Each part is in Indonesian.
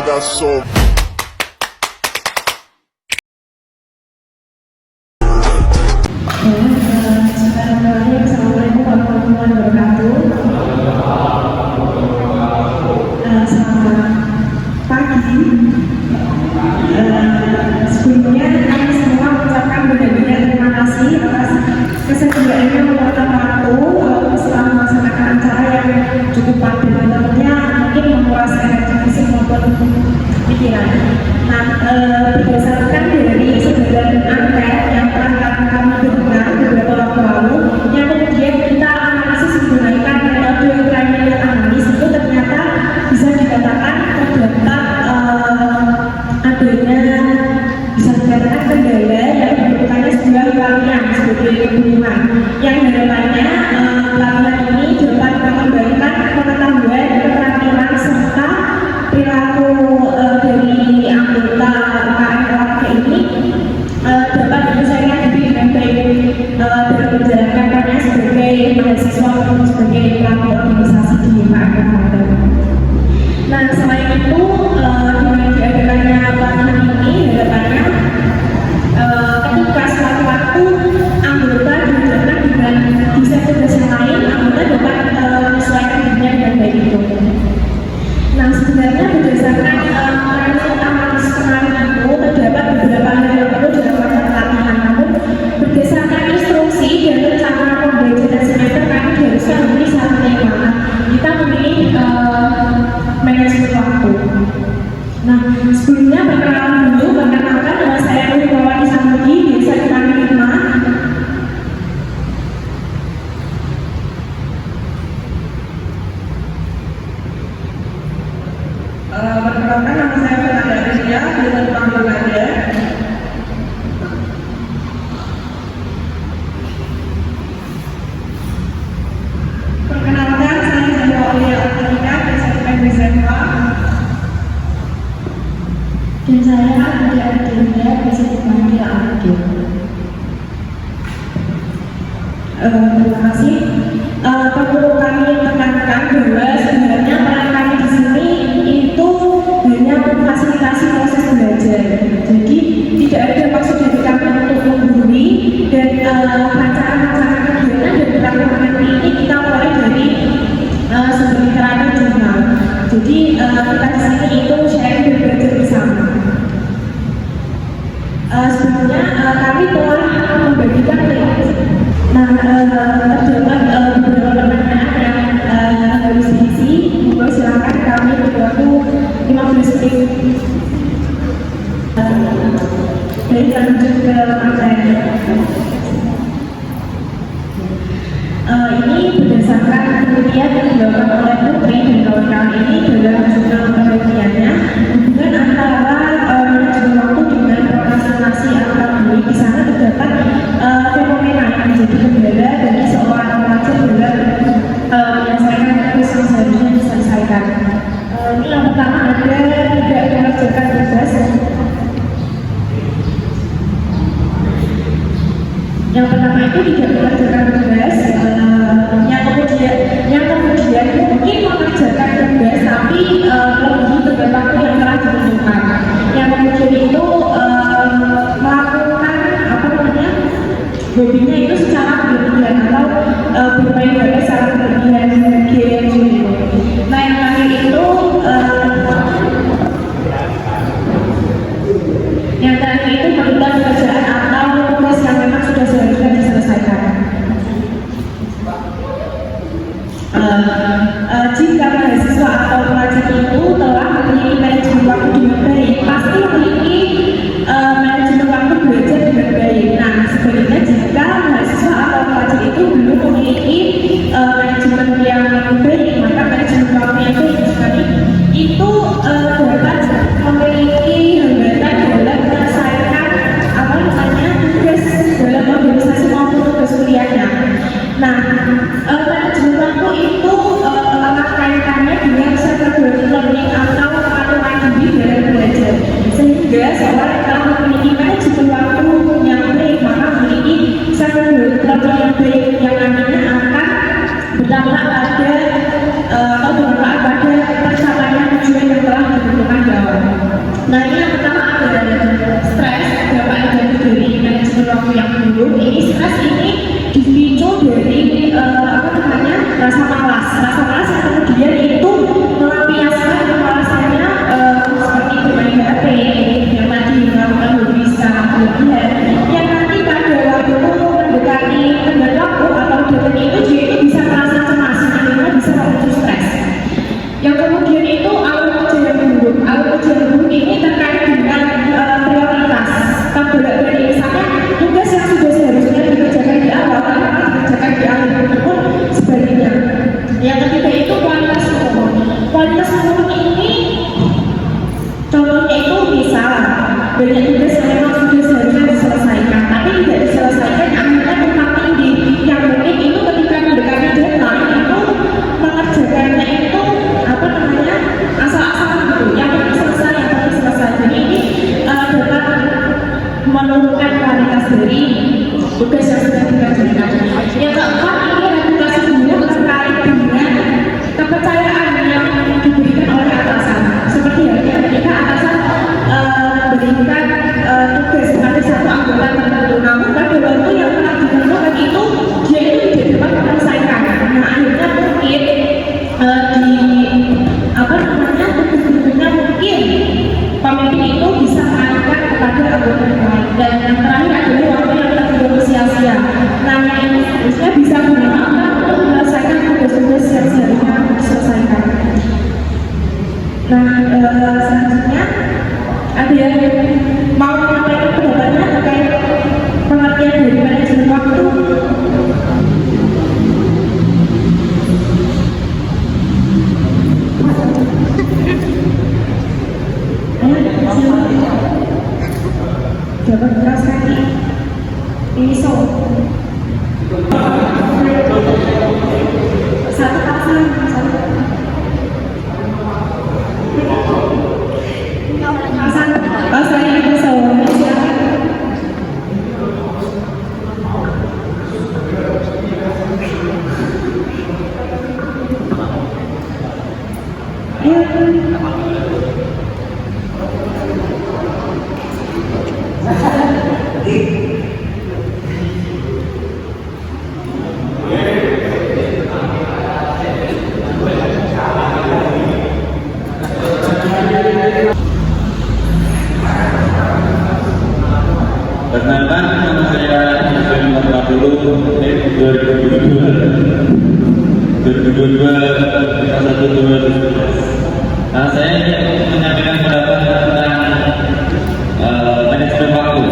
da sua. Assalamualaikum warahmatullahi wabarakatuh. Selamat pagi. Sebelumnya kami semua mengucapkan benar-benar terima kasih atas kesediaannya meluangkan waktu setelah melaksanakan acara yang cukup padat, tentunya mungkin menguras energi fisik maupun pikiran. Nah, berdasarkan dari sebagian angket yang pernah kami dengar beberapa waktu lalu, yang kemudian kita analisis menggunakan metode primary analysis, itu ternyata bisa dikatakan terdapat adanya bisa dikatakan kendala yang merupakan sebuah pelatihan sebagai kebutuhan yang harapannya pelatihan ini dapat mengembangkan pengetahuan, keterampilan serta perilaku dari anggota UKM ini dapat menyelesaikan diri dengan baik dalam menjalankan perannya sebagai mahasiswa maupun sebagai pelaku organisasi di UKM. Nah, selain itu dengan diadakannya pelatihan ini harapannya ketika suatu waktu anggota dibenturkan dengan disabilitas yang lain, anggota dapat menyesuaikan dirinya dengan baik itu. Nah, sebenarnya berdasarkan analisis kemarin itu terdapat beberapa hal yang perlu dilakukan pelatihan, namun berdasarkan instruksi dan rencana pembelajaran semester kami diharuskan memilih satu tema. Kita memilih manajemen waktu. Nah, sebelumnya perkenalan dulu, perkenalkan nama saya Nurulawati Samudi, desa Ketani 5. Perkenalkan nama saya Fernanda Rizia, desa Panggilannya. Perkenalkan saya Zahra Aulia Atika, desa Ketani SMA. Dan saya Adia Adinda, bisa dipanggil Adil. Terima kasih. Perlu kami tekankan bahwa sebenarnya peran kami di sini itu hanya memfasilitasi proses belajar. Jadi tidak ada maksud dari kami untuk menggurui, dan rancangan-rancangan kegiatan dan pelaksanaan nanti ini kita mulai dari sebagai kerana jurnal. Jadi kita di sini itu sharing dan belajar bersama. Sebelumnya kami telah membagikan link. Nah, terdapat beberapa pertanyaan yang harus diisi. Monggo silakan, kami berlaku 15 menit. Baik, lanjut ke materi. Ini berdasarkan penelitian yang dilakukan oleh Putri dan kawan-kawan ini dalam jurnal penelitiannya, hubungan antara manajemen waktu dengan prokrastinasi akademik. Di sana terdapat fenomena yang menjadi kendala bagi seorang pelajar dalam menyelesaikan tugas yang seharusnya diselesaikan. Ini yang pertama ada tidak mengerjakan tugas. Yang pertama itu tidak mengerjakan tugas. Yang kemudian mungkin mengerjakan tugas tapi melebihi tenggat waktu yang telah ditentukan. Yang kemudian itu melakukan hobinya itu secara berlebihan atau bermain HP secara berlebihan gitu. Nah, yang terakhir itu menunda pekerjaan atau tugas yang memang sudah seharusnya diselesaikan. Jika mahasiswa atau pelajar itu telah memiliki manajemen waktu dengan baik, pasti memiliki manajemen waktu belajar dengan baik. Nah, sebaliknya jika mahasiswa atau pelajar itu belum memiliki manajemen yang baik, maka manajemen waktu yang baik sekali itu dapat memiliki hambatan dalam menyelesaikan tugas dalam organisasi maupun tugas kuliahnya. Nah, manajemen waktu itu erat kaitannya dengan self-regulatory learning atau pengaturan diri dalam belajar, sehingga seorang yang telah memiliki manajemen waktu yang baik maka memiliki self-regulatory yang baik yang nantinya akan berdampak pada atau bermanfaat pada tercapainya tujuan yang telah ditentukan kawan-kawan. Nah ini yang pertama ada stres, dampak negatif dari manajemen waktu yang buruk. Ini stres ini dipicu dari rasa malas yang kemudian itu melampiaskan kemalasannya seperti bermain HP yang tadi melakukan hobi secara berlebihan, yang nanti pada waktu mendekati tenggat waktu atau deadline itu dia itu bisa merasa cemas, akhirnya bisa memicu stres. Yang kemudian itu alur kerja yang buruk ini terkait dengan prioritas. Bolak-balik misalnya tugas yang sudah seharusnya dikerjakan di awal karena dikerjakan di akhir pun sebaliknya. Yang ketiga itu kualitas umum ini contohnya itu misal banyak tugas yang memang sudah seharusnya diselesaikan tapi tidak diselesaikan, akhirnya tempat tinggi yang mungkin itu ketika mendekati deadline itu mengerjakannya itu asal-asalan gitu, yang penting selesai. Jadi ini dapat menurunkan kualitas dari tugas yang sudah dikerjakan. Yang keempat ini reputasi buruk terkait dengan kepercayaan yang diberikan oleh atasan. Seperti halnya ketika atasan memberikan tugas pada satu anggota tertentu, namun pada waktu yang telah ditentukan itu dia itu tidak dapat menyelesaikan. Nah akhirnya mungkin tugas-tugasnya mungkin pemimpin itu bisa mengalihkan kepada anggota yang lain. Dan yang terakhir adalah waktu yang terbuang sia-sia. Nah yang ini seharusnya bisa bermanfaat untuk menyelesaikan tugas-tugas yang seharusnya diselesaikan. Nah selanjutnya ada yang mau menyampaikan pendapatnya terkait pengertian dari manajemen waktu. Dapat beras kaki ini satu pasang pasang itu silakan. Perkenalkan, nama saya Muhammad Abdul 2022 Nah, saya ingin menyampaikan pendapat tentang manajemen waktu.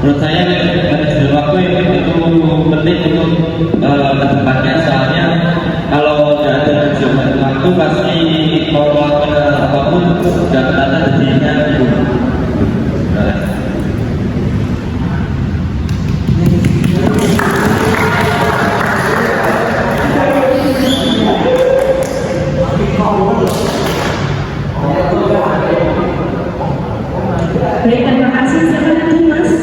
Menurut saya manajemen waktu itu penting untuk kedepannya, soalnya kalau tidak ada manajemen waktu pasti mau melakukan apapun sudah ternyata jadinya itu. Baik, terima kasih. Siapa lagi Mas?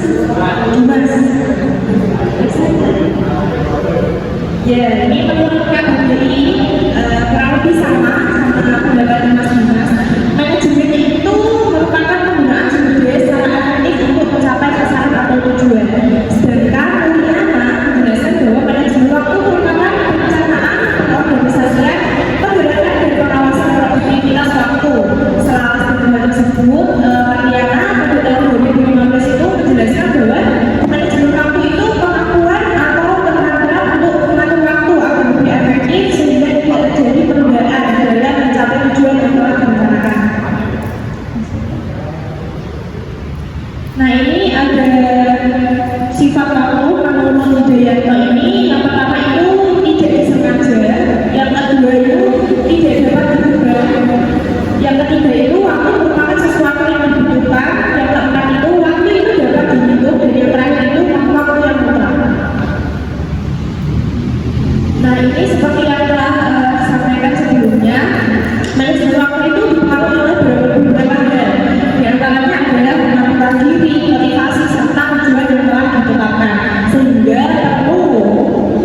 Ya, ini menurut KBBI kurang lebih sama pendapatnya Mas Dimas. Manajemen itu merupakan penggunaan sumber daya secara efektif untuk mencapai sasaran atau tujuan. Sedangkan Mulyana menjelaskan bahwa manajemen waktu merupakan perencanaan, pengorganisasian, penggerakan dan pengawasan produktivitas waktu. Setelah statement tersebut, Mulyana pada tahun 2015 itu menjelaskan bahwa manajemen waktu itu pengakuan atau keterampilan untuk mengatur waktu agar lebih efektif sehingga tidak terjadi penundaan dalam mencapai tujuan yang telah direncanakan. Nah ini ada sifat waktu menurut Wijayanto ini. Yang pertama itu tidak disengaja, yang kedua itu tidak dapat diubah, yang ketiga itu waktu merupakan sesuatu yang dibutuhkan, yang keempat itu waktu itu dapat dihitung, dan yang terakhir itu waktu yang mutlak. Nah ini seperti yang telah disampaikan sebelumnya, manajemen waktu itu dipengaruhi oleh beberapa hal. Di antaranya adalah kemampuan diri, motivasi, serta tujuan yang telah ditetapkan. Sehingga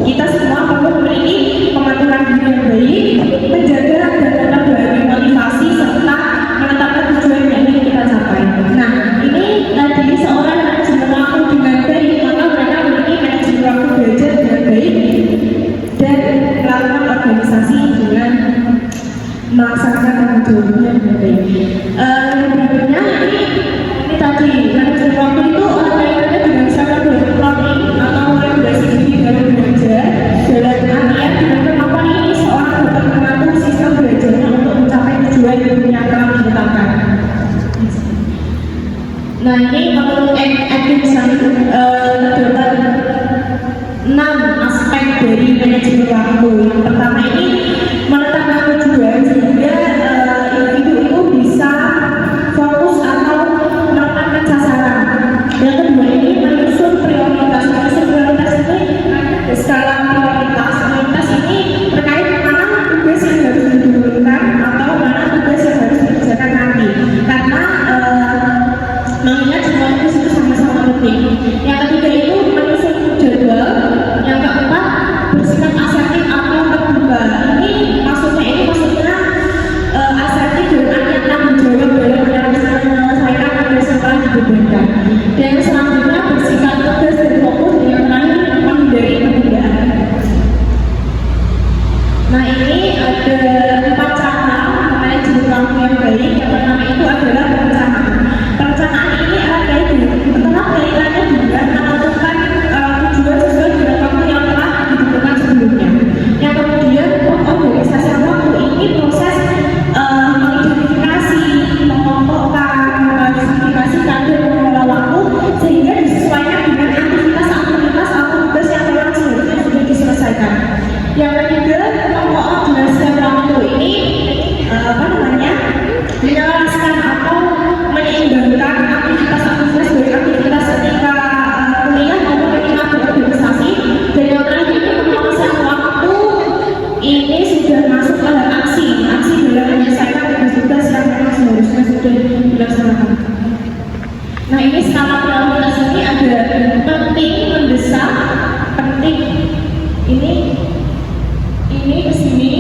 kita semua perlu memiliki pengaturan diri yang baik, menjaga dan menambah motivasi serta menetapkan tujuan melaksanakan tanggung jawabnya dengan baik. Berikutnya ini tadi manajemen waktu itu kaitannya dengan cyber learning atau regulasi diri dalam belajar dalam artian dengan kemampuan ini seorang dapat mengatur sistem belajarnya untuk mencapai tujuan yang telah ditetapkan. Nah ini menurut Atkinson terdapat 6 aspek dari manajemen waktu. Yang pertama ini menetapkan tujuan sehingga individu itu bisa fokus atau menetapkan sasaran. Yang kedua ini menyusun prioritas. Menyusun prioritas ini ada skala prioritas. Prioritas ini terkait mana tugas yang harus didahulukan atau mana tugas yang harus dikerjakan nanti. Karena mengingat semua tugas itu sama-sama penting. Yang ketiga itu menyusun jadwal. Yang keempat bersikap asertif atau terbuka. Ini maksudnya asertif dan artinya tanggung jawab dalam menyelesaikan tugas yang telah dibebankan. Dan yang selanjutnya bersikap tegas dan fokus dengan terakhir menghindari penundaan. Nah ini ada 4 cara manajemen waktu yang baik. Yang pertama itu adalah perencanaan. Perencanaan ini erat kaitannya dengan menentukan tujuan sesuai dengan waktu yang telah ditentukan sebelumnya. Yang kemudian organisasi waktu ini proses mengidentifikasi, mengelompokkan, menklasifikasikan dan mengelola waktu sehingga disesuaikan dengan aktivitas atau tugas yang memang seharusnya sudah diselesaikan. Yang ketiga, mengkoordinasikan waktu ini menyelaraskan atau menyeimbangkan aktivitas-aktivitas dari aktivitas ketika kuliah maupun ketika berorganisasi. Dan yang terakhir itu pengawasan waktu ini sudah masuk ke aksi dalam menyelesaikan tugas-tugas yang memang seharusnya sudah dilaksanakan. Nah ini skala prioritas ini ada penting, mendesak, penting. Ini kesini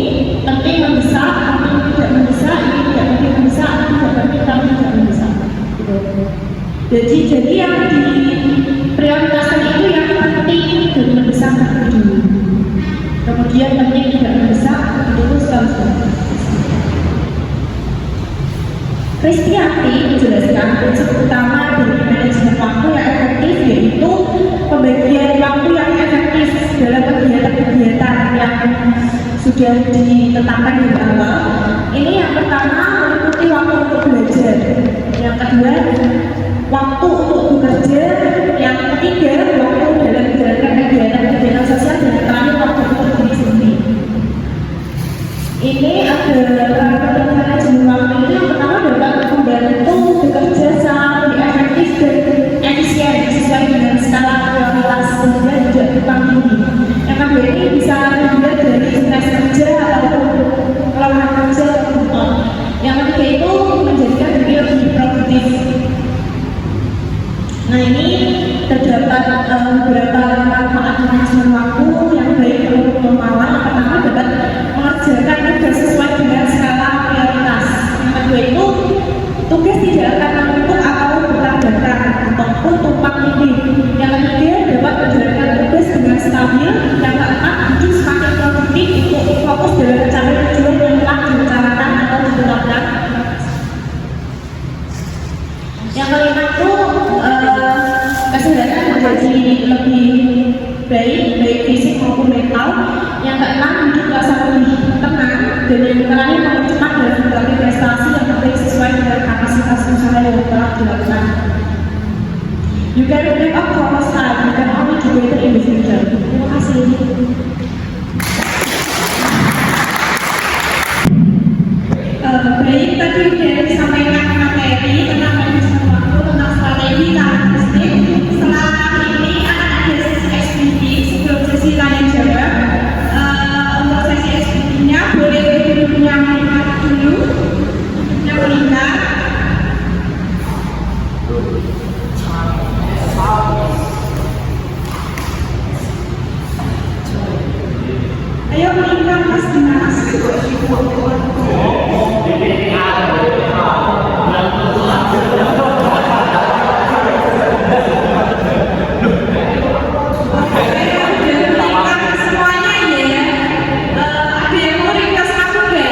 penting, mendesak, penting tidak mendesak, ini tidak penting mendesak, tidak penting tapi tidak mendesak. Jadi yang diprioritaskan itu yang penting dan mendesak dulu. Kemudian penting tidak mendesak itu seterusnya. Kristianti menjelaskan prinsip utama dari manajemen waktu yang efektif yaitu pembagian waktu yang efektif dalam kegiatan-kegiatan yang sudah ditetapkan di awal. Ini yang pertama meliputi waktu untuk belajar, yang kedua waktu untuk bekerja, yang ketiga waktu dalam menjalankan kegiatan-kegiatan sosial, dan yang terakhir waktu untuk diri sendiri. Ini ada penting manajemen waktu itu. Yang pertama dapat membantu bekerja secara lebih efektif dan efisien sesuai dengan skala prioritas sehingga tidak tumpang tindih. Yang kedua ini bisa dilihat dari stres kerja ataupun kelelahan kerja atau burnout. Yang ketiga itu menjadikan diri lebih produktif. Nah ini terdapat beberapa manfaat manajemen waktu yang baik menurut pemahaman. Yang pertama dapat mengerjakan tugas sesuai dengan skala prioritas. Yang kedua itu tugas tidak akan menumpuk atau bertabrakan ataupun tumpang tindih. Yang ketiga dapat menjalankan tugas dengan stabil. Yang keempat hidup semakin produktif untuk fokus dalam mencapai tujuan yang telah direncanakan atau ditetapkan. Yang kelima itu kesehatan menjadi lebih baik fisik maupun mental. Yang keenam hidup rasa lebih tenang. Dan yang terakhir mempercepat dalam berbagai prestasi yang penting sesuai dengan kapasitas usaha yang telah dilakukan. You can make up for lost time, you can only do better in the future. Terima kasih. Baik, tadi sudah disampaikan materi tentang manajemen waktu, tentang strategi karakteristik. Setelah ini akan ada sesi XPD sebelum sesi tanya jawab. Untuk sesi XPD-nya boleh duduknya melihat dulu, duduknya melihat. Ayo melihat Mas Dimas. Semuanya ya. Ada yang mau request masuk ya?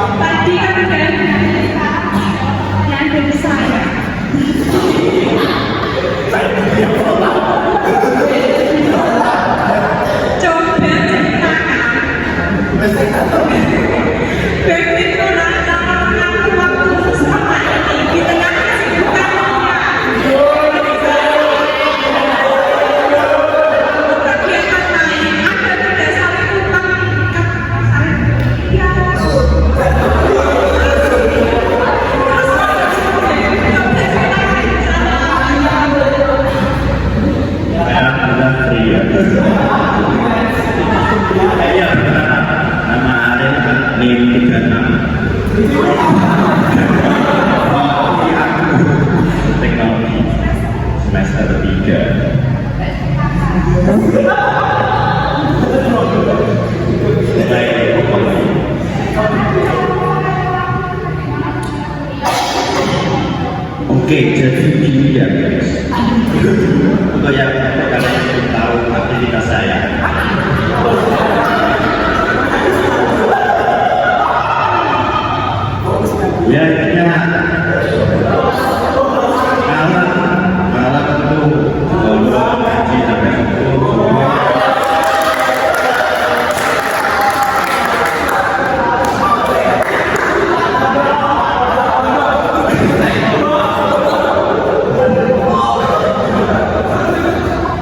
Tadi kan udah yang dari saya. Coba ceritakan. Bagaimana cara mengatur waktu selama ini di tengah kesibukan kegiatan lain ada tidak saling tumpang Saya sudah pria. Saya nama Arif Nim 36. Teknologi semester 3. Oke, jadi gini ya guys. Untuk yang kalian belum tahu aktivitas saya. Ya intinya malam itu ngobrol ngaji sampai subuh.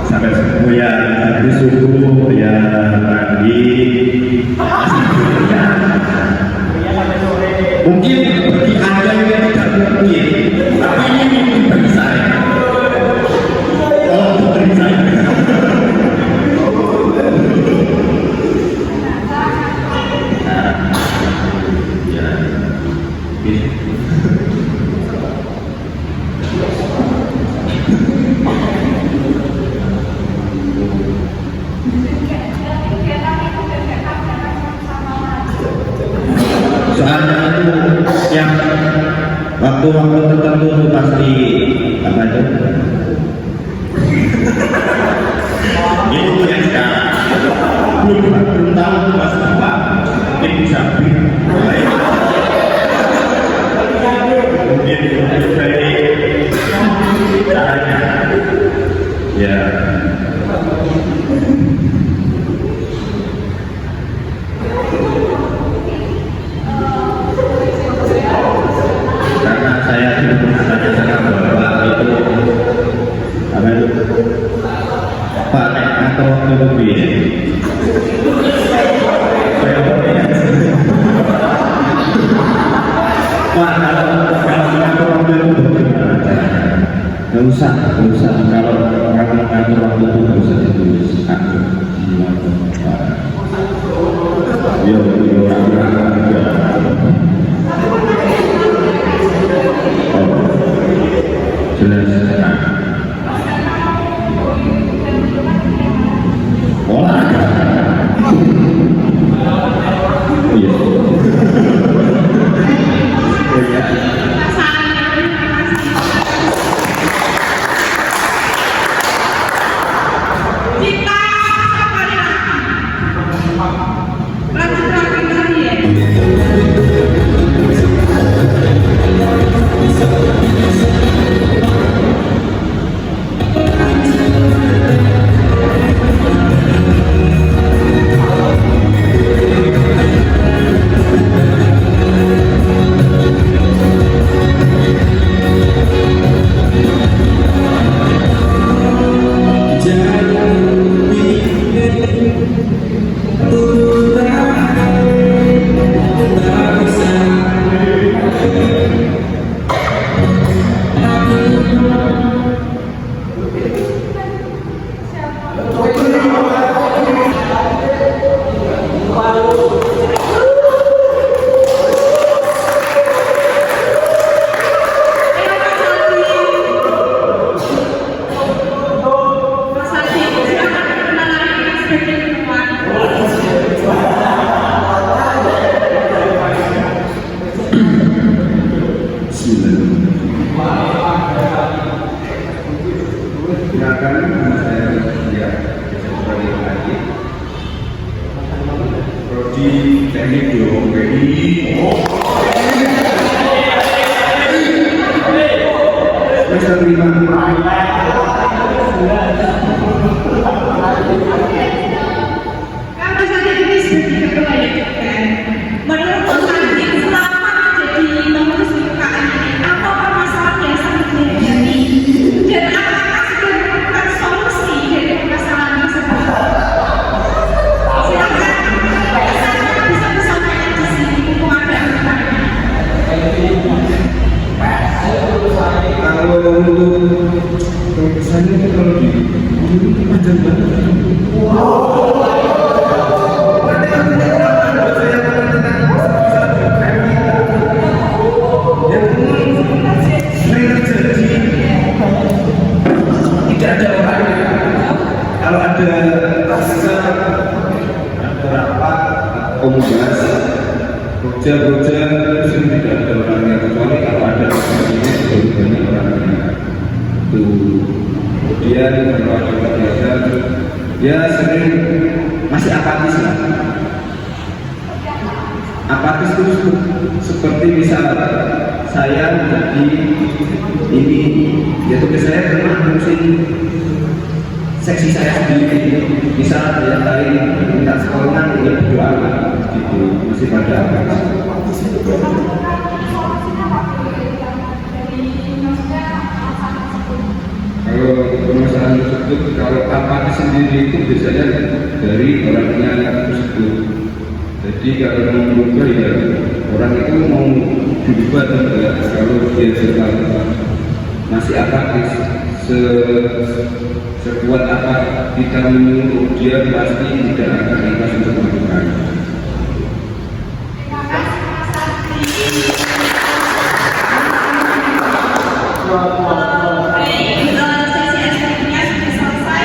Sampai subuh ya, habis subuh ya mandi, masih ya. Mungkin bagi Anda yang tidak mungkin, tapi ini mungkin bagi saya. Oh, bagi saya. Nah, ya, ini. Soalnya itu yang waktu-waktu tertentu itu pasti apa itu? Itu yang sekarang belum tahu itu mas apa mungkin bisa mungkin itu dari caranya ya. Karena saya sudah pernah tanya sama bapak itu apa itu Pak atau waktu lebih Pak kalau mengatur waktu itu bagaimana caranya? Nggak usah kalau mengatur waktu itu nggak usah ditulis atur yo jelas olahraga iya kita sekali lagi lanjut lagi ya. Prodi teknik geologi Tidak ada orangnya. Kalau ada rapat komunitas proja sering tidak ada orangnya, kecuali kalau ada orangnya baru banyak orangnya. Kemudian kalau ada kegiatan ya sering masih apatis lah. Apatis itu seperti misal saya menjadi ini, ya tugas saya pernah ngurusin seksi saya sendiri. Misal yang lain minta sekolah ya berdoa gitu, masih pada apatis. Kalau permasalahan tersebut, kalau apatis sendiri itu biasanya dari orangnya tersebut. Jadi kalau mau berubah ya orang itu mau berubah atau enggak. Kalau dia sedang masih apatis, sekuat apa kita menyuruh dia pasti tidak akan ikhlas untuk melakukan.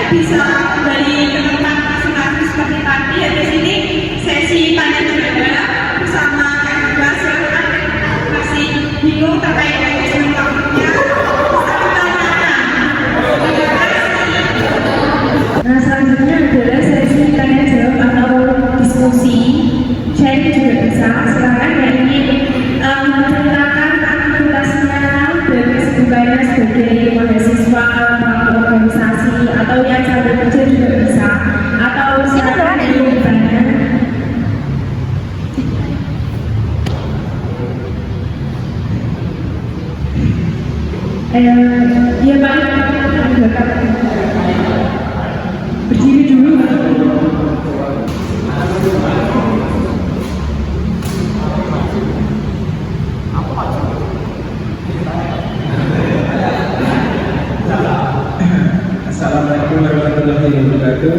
Bisa kembali ke tempat masing-masing seperti tadi. Habis ini sesi tanya jawab bersama Kak Dua. Silakan masih bingung terkait dengan waktunya, nah selanjutnya adalah sesi tanya jawab atau diskusi. Sharing juga bisa. Silakan yang ingin menceritakan aktivitasnya dan kesibukannya sebagai mahasiswa, organisasi, atau yang sambil kerja juga bisa, atau silakan yang ingin bertanya. Ya Pak, berdiri dulu. Assalamualaikum warahmatullahi wabarakatuh.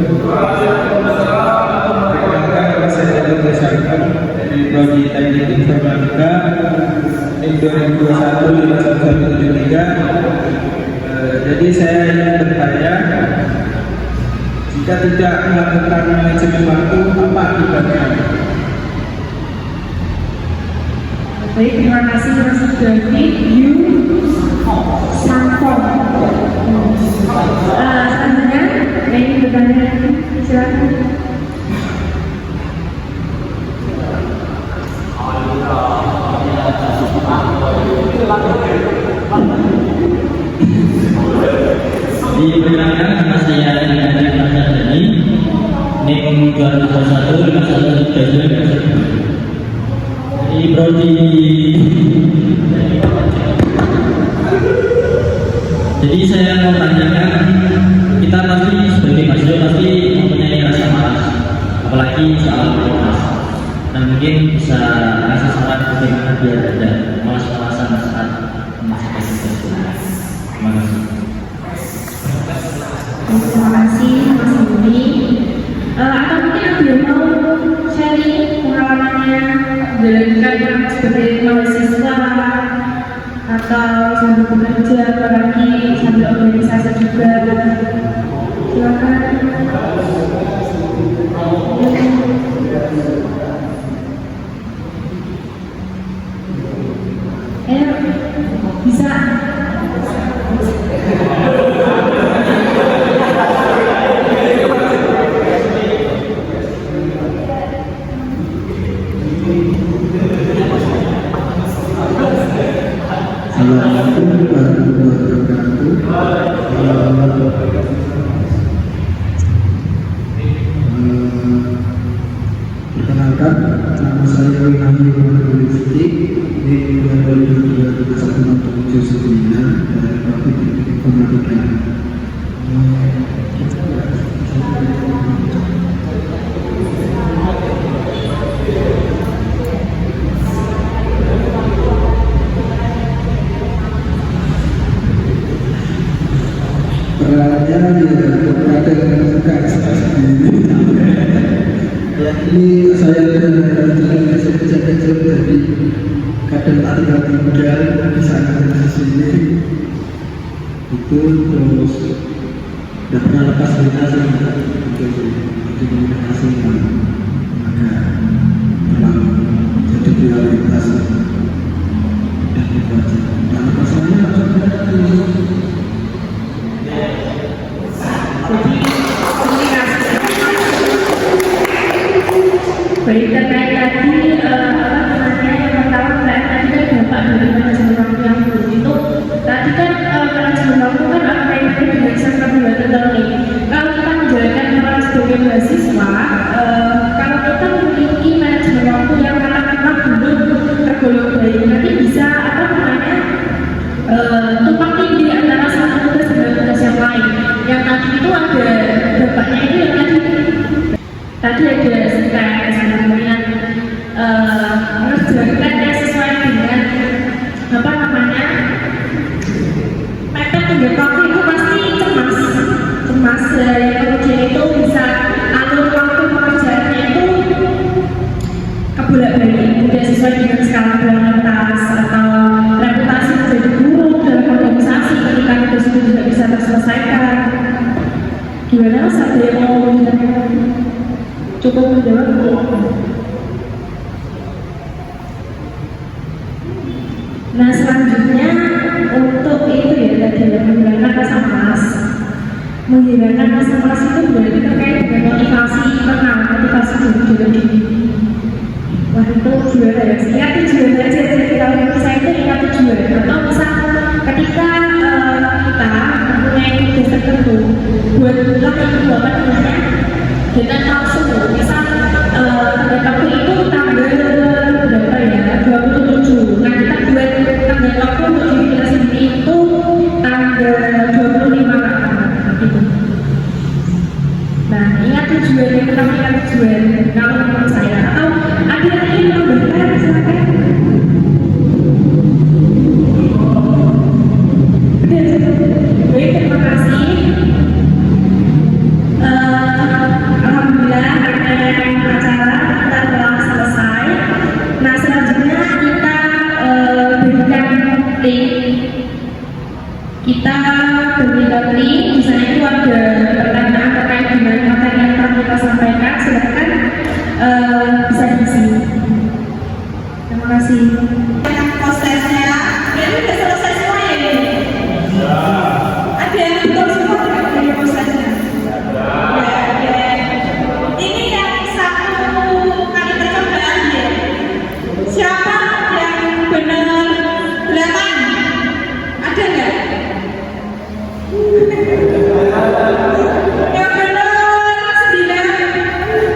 Perkenalkan nama saya Dr. Syarifan dari Prodi Teknik Informatika Indo 2021-5173. Jadi saya ingin bertanya, jika tidak melakukan manajemen waktu, apa akibatnya? Baik, terima kasih Mas David Yu Sanford. Selanjutnya, yang ingin bertanya, silakan. Diperkenalkan nama saya Adi Marsani, NIM 2021-5173. Di Prodi. Jadi saya mau tanyakan, kita pasti sebagai mahasiswa pasti mempunyai rasa malas, apalagi soal kelas. Nah mungkin bisa kasih saran bagaimana biar ada malas-malasan saat memasukkan tugas. Terima kasih. Terima kasih Mas Budi. Atau mungkin ada yang mau sharing pengalamannya menjalankan sebagai mahasiswa atau sambil bekerja, apalagi sambil organisasi juga. Silakan. Bisa. Assalamualaikum warahmatullahi wabarakatuh. Perkenalkan, nama saya Winahi Muhammad Siti di Universitas 2021 dari Fakultas Informatika. Perannya ya kepada seperti Ya, ini saya kecil-kecil jadi kadang tak tinggal di sana di sini itu terus tidak pernah lepas komunikasi komunikasi yang agak jadi prioritas dan itu aja dan masalahnya baik terkait tadi yang pertama tadi kan dampak dari manajemen waktu yang buruk itu tadi kan manajemen waktu kan apa yang dengan sistem pembelajaran learning. Kalau kita menjalankan moral sebagai mahasiswa, kalau kita memiliki manajemen waktu yang katakanlah belum tergolong baik, nanti bisa tumpang tindih antara satu tugas dengan tugas yang lain. Yang tadi itu ada dampaknya itu yang tadi ada stres, kemudian mengerjakan sesuai dengan mepet tenggat waktu itu pasti cemas kemudian itu bisa alur waktu pekerjaannya itu kebolak-balik, tidak sesuai dengan skala prioritas atau reputasi menjadi buruk dalam organisasi ketika tugas itu tidak bisa terselesaikan. Gimana Mas, ada yang mau menjelaskan? Cukup menjawab. Nah selanjutnya untuk itu ya tadi menghilangkan rasa malas. Menghilangkan rasa malas itu berarti terkait dengan motivasi internal, motivasi diri. Wah itu juara ya. Ingat tujuan aja kalau saya itu ingat tujuan. Atau misal ketika kita mempunyai tugas tertentu, buatlah itu apa namanya? Kita tahu semua, misal waktu itu tanggal berapa ya, 27. Nah kita buat tanggal waktu untuk diri kita sendiri itu tanggal 25 gitu. Nah ingat tujuannya, pertama ingat tujuan kalau menurut saya. Atau ada yang ingin menambahkan, silakan. Baik, terima kasih. Alhamdulillah acara kita telah selesai. Nah selanjutnya kita berikan link. Kita berikan link. Di sana itu ada pertanyaan terkait dengan materi yang telah kita sampaikan. Silakan bisa diisi. Terima kasih. Prosesnya, jadi sudah selesai semua ya ini. Ada yang betul semua dari prosesnya. Ini yang satu kali percobaan ya. Siapa yang benar 8? Ada nggak? Yang benar 9. Yang benar 7.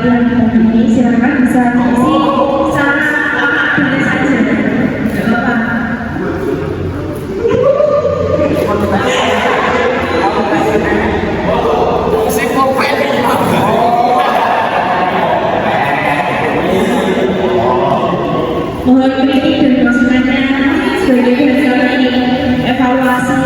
pelatihan kita ini silakan bisa diisi sama diri saja, nggak apa-apa. Mohon kritik dan masukannya sebagai hasil evaluasi.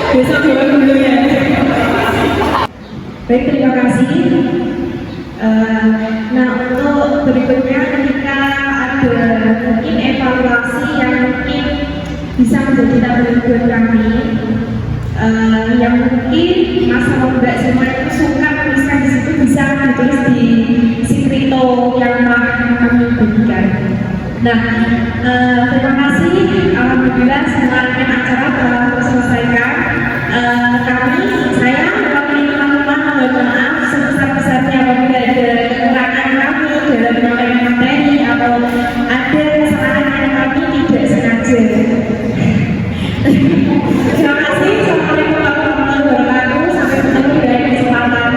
Besok coba dulu ya. Baik, terima kasih. Nah, untuk berikutnya ketika ada mungkin evaluasi yang mungkin bisa menjadi tabungan buat kami, yang mungkin masa muda semua itu suka tuliskan di situ bisa ditulis di skripto yang kami berikan. Nah, terima kasih. Alhamdulillah semuanya acara telah terselesaikan. Saya mewakili teman-teman mohon maaf sebesar-besarnya apabila ada kekurangan kami dalam menyampaikan materi atau ada kesalahan yang kami tidak sengaja. Terima kasih. Assalamualaikum warahmatullahi wabarakatuh. Sampai ketemu di kesempatan.